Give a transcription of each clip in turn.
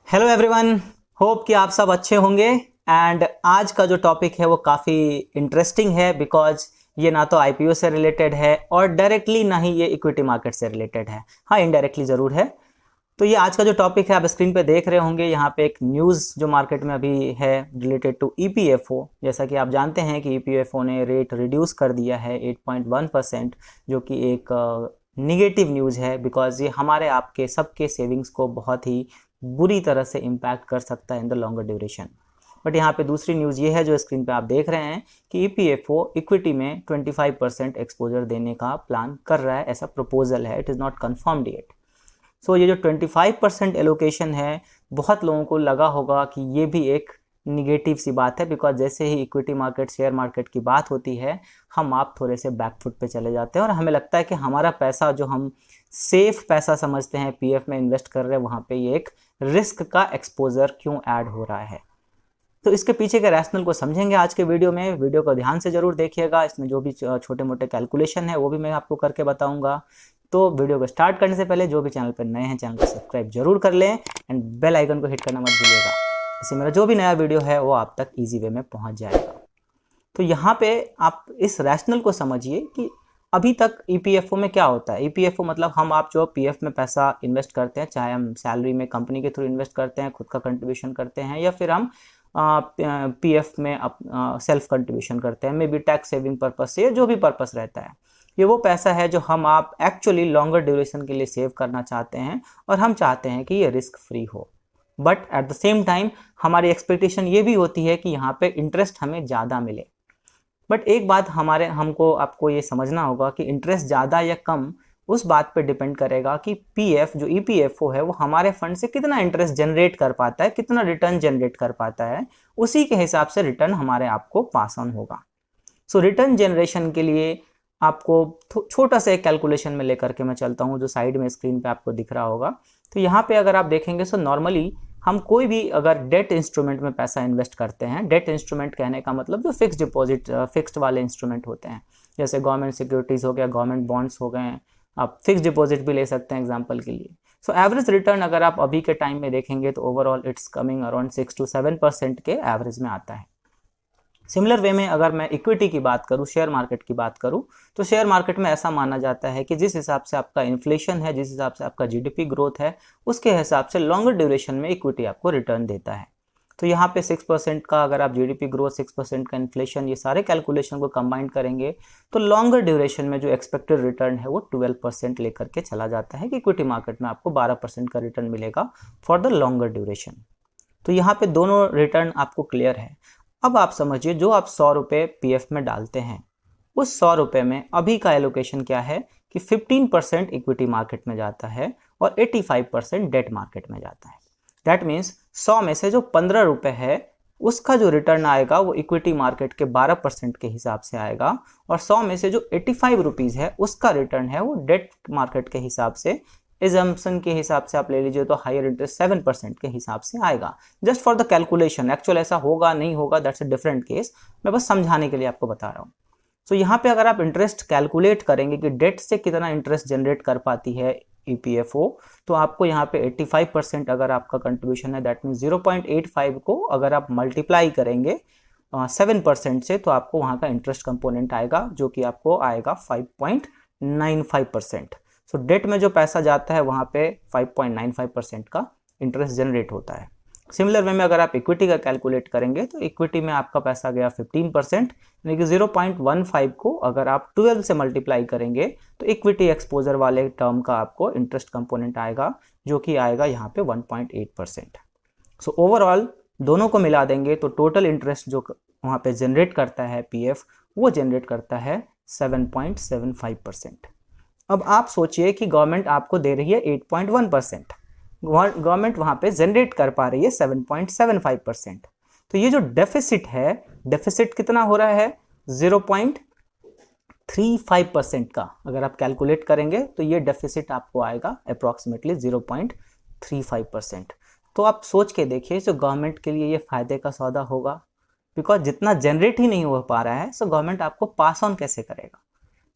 Hello everyone, hope कि आप सब अच्छे होंगे। एंड आज का जो टॉपिक है वो काफ़ी इंटरेस्टिंग है बिकॉज ये ना तो आईपीओ से रिलेटेड है और डायरेक्टली ना ही ये इक्विटी मार्केट से रिलेटेड है। हाँ, इनडायरेक्टली ज़रूर है। तो ये आज का जो टॉपिक है आप स्क्रीन पे देख रहे होंगे, यहाँ पे एक न्यूज़ जो मार्केट में अभी है रिलेटेड टू ईपीएफओ। जैसा कि आप जानते हैं कि ईपीएफओ ने रेट रिड्यूस कर दिया है 8.1%, जो कि एक निगेटिव न्यूज़ है बिकॉज ये हमारे आपके सबके सेविंग्स को बहुत ही बुरी तरह से इम्पैक्ट कर सकता है in the longer duration. But यहाँ पे दूसरी न्यूज़ ये है जो स्क्रीन पे आप देख रहे हैं कि ईपीएफओ इक्विटी में 25% एक्सपोजर देने का प्लान कर रहा है, ऐसा प्रपोजल है। It is not confirmed yet. So ये जो 25% एलोकेशन है, बहुत लोगों को लगा होगा कि ये भी एक निगेटिव सी बात है बिकॉज जैसे ही इक्विटी मार्केट शेयर मार्केट की बात होती है हम आप थोड़े से बैकफुट पे चले जाते हैं और हमें लगता है कि हमारा पैसा जो हम सेफ पैसा समझते हैं पीएफ में इन्वेस्ट कर रहे हैं, वहाँ पे ये एक रिस्क का एक्सपोजर क्यों ऐड हो रहा है। तो इसके पीछे के रैशनल को समझेंगे आज के वीडियो में। वीडियो को ध्यान से जरूर देखिएगा, इसमें जो भी छोटे मोटे कैलकुलेशन है वो भी मैं आपको करके बताऊंगा। तो वीडियो को स्टार्ट करने से पहले जो भी चैनल पर नए हैं चैनल को सब्सक्राइब जरूर कर लें एंड बेल आइकन को हिट करना मत भूलिएगा, इससे मेरा जो भी नया वीडियो है वो आप तक ईजी वे में पहुंच जाएगा। तो यहाँ पे आप इस रैशनल को समझिए कि अभी तक ईपीएफओ में क्या होता है। ईपीएफओ मतलब हम आप जो पीएफ में पैसा इन्वेस्ट करते हैं, चाहे हम सैलरी में कंपनी के थ्रू इन्वेस्ट करते हैं, खुद का कंट्रीब्यूशन करते हैं, या फिर हम पीएफ में सेल्फ कंट्रीब्यूशन करते हैं, may be tax saving purpose से, जो भी पर्पस रहता है। ये वो पैसा है जो हम आप एक्चुअली लॉन्गर ड्यूरेशन के लिए सेव करना चाहते हैं और हम चाहते हैं कि ये रिस्क फ्री हो। But at the same time हमारी एक्सपेक्टेशन ये भी होती है कि यहाँ पे इंटरेस्ट हमें ज़्यादा मिले। बट एक बात हमको आपको ये समझना होगा कि इंटरेस्ट ज़्यादा या कम उस बात पे डिपेंड करेगा कि पीएफ जो ईपीएफओ है वो हमारे फंड से कितना इंटरेस्ट जनरेट कर पाता है, कितना रिटर्न जनरेट कर पाता है, उसी के हिसाब से रिटर्न हमारे आपको पास ऑन होगा। सो रिटर्न जनरेशन के लिए आपको छोटा सा एक कैलकुलेशन में लेकर के मैं चलता हूँ जो साइड में स्क्रीन पे आपको दिख रहा होगा। तो यहाँ पे अगर आप देखेंगे सो नॉर्मली हम कोई भी अगर डेट इंस्ट्रूमेंट में पैसा इन्वेस्ट करते हैं, डेट इंस्ट्रूमेंट कहने का मतलब जो फिक्स डिपॉजिट फिक्स्ड वाले इंस्ट्रूमेंट होते हैं, जैसे गवर्नमेंट सिक्योरिटीज़ हो गया, गवर्नमेंट बॉन्ड्स हो गए, आप फिक्स डिपॉजिट भी ले सकते हैं एग्जाम्पल के लिए। सो एवरेज रिटर्न अगर आप अभी के टाइम में देखेंगे तो overall it's coming around 6 to 7% के एवरेज में आता है। सिमिलर वे में अगर मैं इक्विटी की बात करूं, शेयर मार्केट की बात करूं, तो शेयर मार्केट में ऐसा माना जाता है कि जिस हिसाब से आपका इन्फ्लेशन है, जिस हिसाब से आपका जीडीपी ग्रोथ है, उसके हिसाब से लॉन्गर ड्यूरेशन में इक्विटी आपको रिटर्न देता है। तो यहाँ पे 6% का अगर आप जीडीपी ग्रोथ, 6% का इन्फ्लेशन, ये सारे कैलकुलेशन को कंबाइन करेंगे तो लॉन्गर ड्यूरेशन में जो एक्सपेक्टेड रिटर्न है वो 12% लेकर के चला जाता है कि इक्विटी मार्केट में आपको 12% का रिटर्न मिलेगा फॉर द लॉन्गर ड्यूरेशन। तो यहाँ पे दोनों रिटर्न आपको क्लियर है। अब आप समझिए जो आप 100 रुपये पीएफ में डालते हैं, उस 100 रुपये में अभी का एलोकेशन क्या है कि 15% इक्विटी मार्केट में जाता है और 85% डेट मार्केट में जाता है। दैट मीन्स 100 में से जो 15 रुपये है उसका जो रिटर्न आएगा वो इक्विटी मार्केट के 12% के हिसाब से आएगा, और 100 में से जो 85 रुपीज़ है उसका रिटर्न है वो डेट मार्केट के हिसाब से, एजम्पशन के हिसाब से आप ले लीजिए तो हायर इंटरेस्ट 7% के हिसाब से आएगा। Just for the calculation, actual ऐसा होगा नहीं होगा दैट्स अ डिफरेंट केस, मैं बस समझाने के लिए आपको बता रहा हूँ। सो यहाँ पे अगर आप इंटरेस्ट कैलकुलेट करेंगे कि डेट से कितना इंटरेस्ट जनरेट कर पाती है ईपीएफओ, तो आपको यहाँ पे 85% अगर आपका कंट्रीब्यूशन है, दैट मीन 0.85 को अगर आप मल्टीप्लाई करेंगे 7% से, तो आपको वहाँ का इंटरेस्ट कंपोनेंट आएगा जो कि आपको आएगा 5.95%। सो डेट में जो पैसा जाता है वहाँ पे 5.95% का इंटरेस्ट जनरेट होता है। सिमिलर वे में अगर आप इक्विटी का कैलकुलेट करेंगे तो इक्विटी में आपका पैसा गया 15%, यानी कि 0.15 को अगर आप 12 से मल्टीप्लाई करेंगे तो इक्विटी एक्सपोजर वाले टर्म का आपको इंटरेस्ट कंपोनेंट आएगा जो कि आएगा यहाँ पे 1.8%। सो ओवरऑल दोनों को मिला देंगे तो टोटल इंटरेस्ट जो वहाँ पे जनरेट करता है पीएफ, वो जनरेट करता है 7.75%। अब आप सोचिए कि गवर्नमेंट आपको दे रही है 8.1%, गवर्नमेंट वहाँ पे जनरेट कर पा रही है 7.75%। तो ये जो डेफिसिट है, डेफिसिट कितना हो रहा है 0.35% का। अगर आप कैलकुलेट करेंगे तो ये डेफिसिट आपको आएगा अप्रॉक्सीमेटली 0.35%। तो आप सोच के देखिए जो गवर्नमेंट के लिए ये फायदे का सौदा होगा, बिकॉज जितना जनरेट ही नहीं हो पा रहा है सो गवर्नमेंट आपको पास ऑन कैसे करेगा।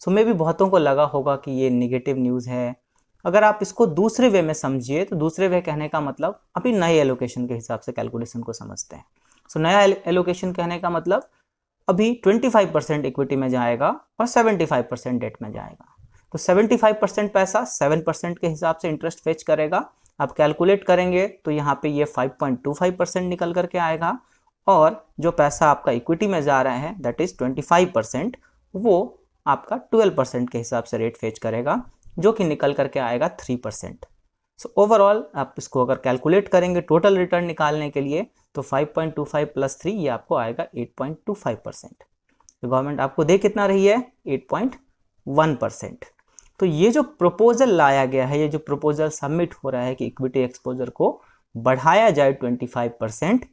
सो मे भी बहुतों को लगा होगा कि ये निगेटिव न्यूज़ है, अगर आप इसको दूसरे वे में समझिए तो दूसरे वे कहने का मतलब अभी नए एलोकेशन के हिसाब से कैलकुलेशन को समझते हैं। सो नया एलोकेशन कहने का मतलब अभी 25% इक्विटी में जाएगा और 75% डेट में जाएगा। तो 75% पैसा 7% के हिसाब से इंटरेस्ट फेच करेगा। आप कैलकुलेट करेंगे तो यहाँ पे ये 5.25% निकल करके आएगा, और जो पैसा आपका इक्विटी में जा रहा है दैट इज 25%, वो आपका 12% के हिसाब से रेट फेच करेगा, जो कि निकल करके आएगा 3%। सो ओवरऑल आप इसको अगर कैलकुलेट करेंगे टोटल रिटर्न निकालने के लिए तो 5.25 प्लस 3 ये आपको आएगा 8.25%। तो गवर्नमेंट आपको दे कितना रही है? 8.1%। तो ये जो प्रपोजल लाया गया है, ये जो प्रपोजल सबमिट हो रहा है कि इक्विटी एक्सपोजर को बढ़ाया जाए 25%,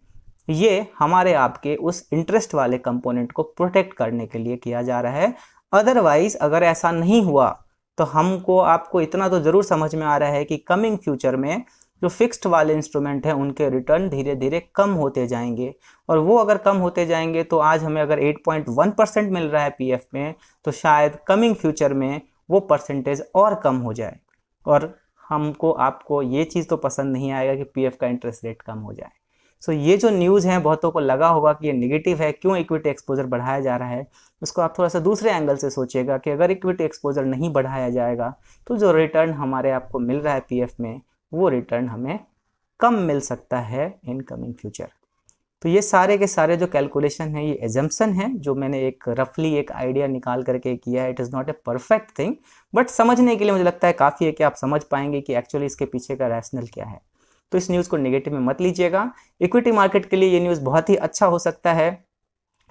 ये हमारे आपके उस इंटरेस्ट वाले कंपोनेंट को प्रोटेक्ट करने के लिए किया जा रहा है। अदरवाइज अगर ऐसा नहीं हुआ तो हमको आपको इतना तो जरूर समझ में आ रहा है कि कमिंग फ्यूचर में जो फिक्स्ड वाले इंस्ट्रूमेंट हैं उनके रिटर्न धीरे धीरे कम होते जाएंगे, और वो अगर कम होते जाएंगे तो आज हमें अगर 8.1% मिल रहा है पीएफ में, तो शायद कमिंग फ्यूचर में वो परसेंटेज और कम हो जाए, और हमको आपको ये चीज़ तो पसंद नहीं आएगा कि पीएफ का इंटरेस्ट रेट कम हो जाए। सो ये जो न्यूज़ है बहुतों को लगा होगा कि ये नेगेटिव है, क्यों इक्विटी एक्सपोजर बढ़ाया जा रहा है। उसको आप थोड़ा सा दूसरे एंगल से सोचिएगा कि अगर इक्विटी एक्सपोजर नहीं बढ़ाया जाएगा तो जो रिटर्न हमारे आपको मिल रहा है पीएफ में, वो रिटर्न हमें कम मिल सकता है इन कमिंग फ्यूचर। तो ये सारे के सारे जो कैलकुलेशन है ये एजम्पशन है, जो मैंने एक रफली एक आइडिया निकाल करके किया है। It is not a perfect thing, but समझने के लिए मुझे लगता है काफ़ी है कि आप समझ पाएंगे कि एक्चुअली इसके पीछे का रैशनल क्या है। तो इस न्यूज़ को नेगेटिव में मत लीजिएगा। इक्विटी मार्केट के लिए ये न्यूज़ बहुत ही अच्छा हो सकता है,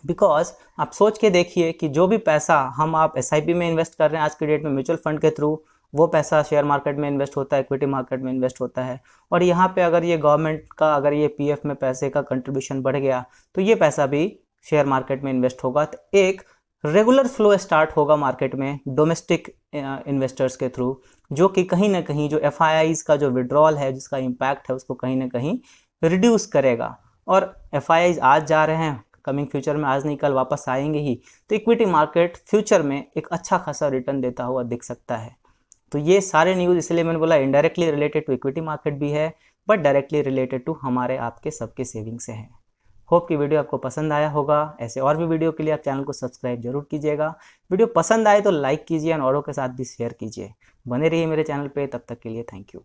बिकॉज आप सोच के देखिए कि जो भी पैसा हम आप एसआईपी में इन्वेस्ट कर रहे हैं आज की डेट में म्यूचुअल फंड के थ्रू, वो पैसा शेयर मार्केट में इन्वेस्ट होता है, इक्विटी मार्केट में इन्वेस्ट होता है। और यहाँ पे अगर ये गवर्नमेंट का अगर ये पीएफ में पैसे का कंट्रीब्यूशन बढ़ गया तो ये पैसा भी शेयर मार्केट में इन्वेस्ट होगा। तो एक रेगुलर फ्लो स्टार्ट होगा मार्केट में डोमेस्टिक इन्वेस्टर्स के थ्रू, जो कि कहीं ना कहीं जो एफआईआईज का जो विड्रॉल है जिसका इम्पैक्ट है उसको कहीं ना कहीं रिड्यूस करेगा। और एफआईआईज आज जा रहे हैं, कमिंग फ्यूचर में आज नहीं कल वापस आएंगे ही, तो इक्विटी मार्केट फ्यूचर में एक अच्छा खासा रिटर्न देता हुआ दिख सकता है। तो ये सारे न्यूज़ इसलिए मैंने बोला indirectly related to equity market भी है, बट डायरेक्टली रिलेटेड टू हमारे आपके सबके सेविंग से है। होप कि वीडियो आपको पसंद आया होगा। ऐसे और भी वीडियो के लिए आप चैनल को सब्सक्राइब जरूर कीजिएगा। वीडियो पसंद आए तो लाइक कीजिए और औरों के साथ भी शेयर कीजिए। बने रहिए मेरे चैनल पे, तब तक के लिए थैंक यू।